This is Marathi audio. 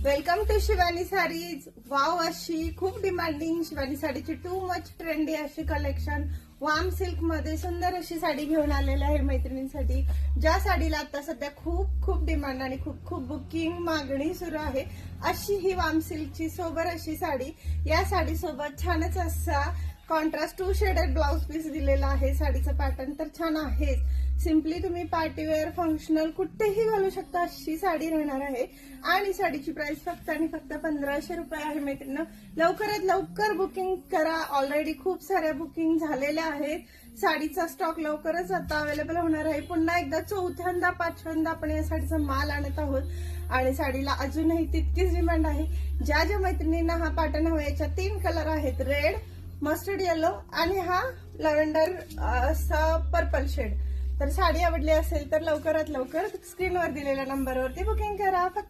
Welcome to Shivani sarees. Wow, अशी खूप डिमांडिंग शिवानी साडीची टू मच ट्रेंडी अशी कलेक्शन वाम सिल्क मध्ये सुंदर अशी साडी घेऊन आलेली आहे मैत्रिणींसाठी. ज्या साडीला आता सध्या खूप खूप डिमांड आणि खूप खूप बुकिंग मागणी सुरू आहे अशी ही वाम सिल्कची सोबर अशी साडी. या साडी सोबत छानच असा contrast two shaded blouse piece दिलेला आहे. साडीचं पॅटर्न तर छान आहेच. सिम्पली तुम्ही पार्टीवेअर फंक्शनल कुठेही घालू शकता अशी साडी राहणार आहे. आणि साडीची प्राइस फक्त आणि फक्त 1500 रुपये आहे मैत्रिणी. लवकरात लवकर बुकिंग करा. ऑलरेडी खूप साऱ्या बुकिंग झालेल्या आहेत. साडीचा स्टॉक लवकरच आता अवेलेबल होणार आहे. पुन्हा एकदा चौथ्यांदा पाचव्यांदा आपण या साडीचा माल आणत आहोत आणि साडीला अजूनही तितकीच डिमांड आहे. ज्या ज्या मैत्रिणींना हा पॅटर्न हवा, याच्या 3 कलर आहेत, रेड, मस्टर्ड येलो आणि हा लव्हेंडर असा पर्पल शेड. तर साडी आवडली असेल तर लवकरात लवकर स्क्रीनवर दिलेल्या नंबरवरती बुकिंग करा. फक्त